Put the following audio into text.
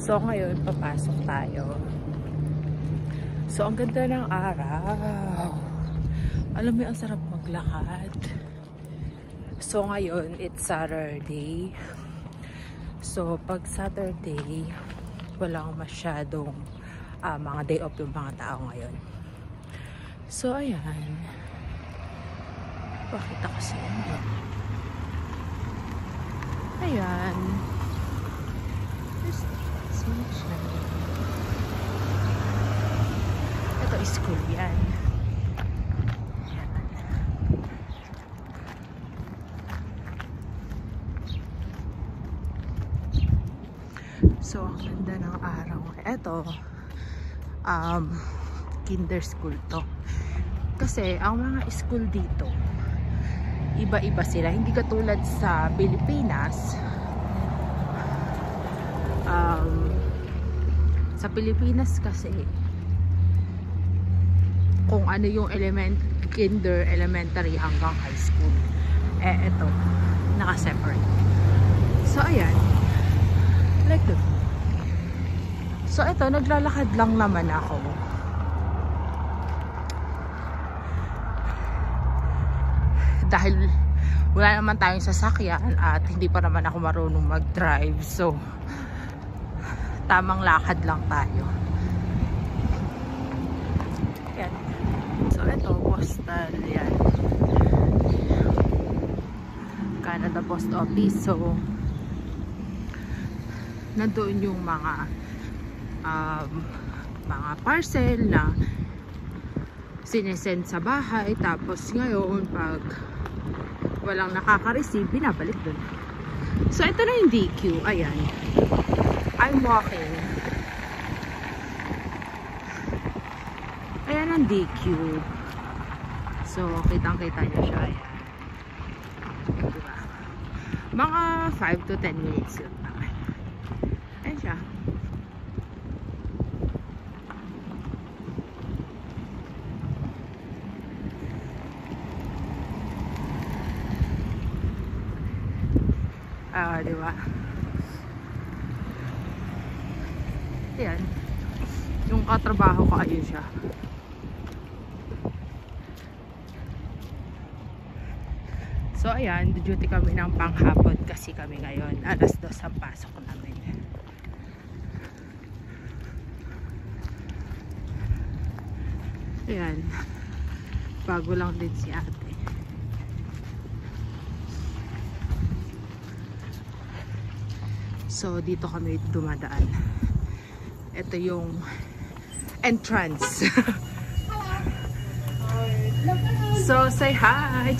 So ngayon, papasok tayo. So ang ganda ng araw. Alam mo, ang sarap maglakad. So ngayon, it's Saturday. So pag Saturday, walang masyadong mga day off yung mga tao ngayon. So ayan. Pakita ko sa inyo. Ayan. Ito is school yan. Ayan. So ang ganda ng araw. Ito kinder school to. Kasi ang mga school dito iba-iba sila. Hindi katulad sa Pilipinas. Sa Pilipinas kasi kung ano yung kinder, elementary hanggang high school. Ito, naka-separate. So ayan. Like that. So ito, naglalakad lang naman ako. Dahil wala naman tayong sasakyan at hindi pa naman ako marunong mag-drive. So, tamang lakad lang tayo. Yan. So, ito, postal. Yan. Canada Post Office. So, nandoon yung mga parcel na sinesend sa bahay. Tapos ngayon, pag walang nakaka-receive, binabalik dun. So, ito na yung DQ. Ayan. I'm walking. Ayan ang DQ. So, kitang-kita nyo siya. Ayan. Diba? Mga 5 to 10 minutes yun. Ayan siya. Diba? Ayan. Yung katrabaho ko, ayun siya. So, ayan. Duty kami ng panghapon kasi kami ngayon. 2:00 ang pasok namin. Ayan. Bago lang din si ate. So, dito kami dumadaan. Ito yung entrance. So, say hi!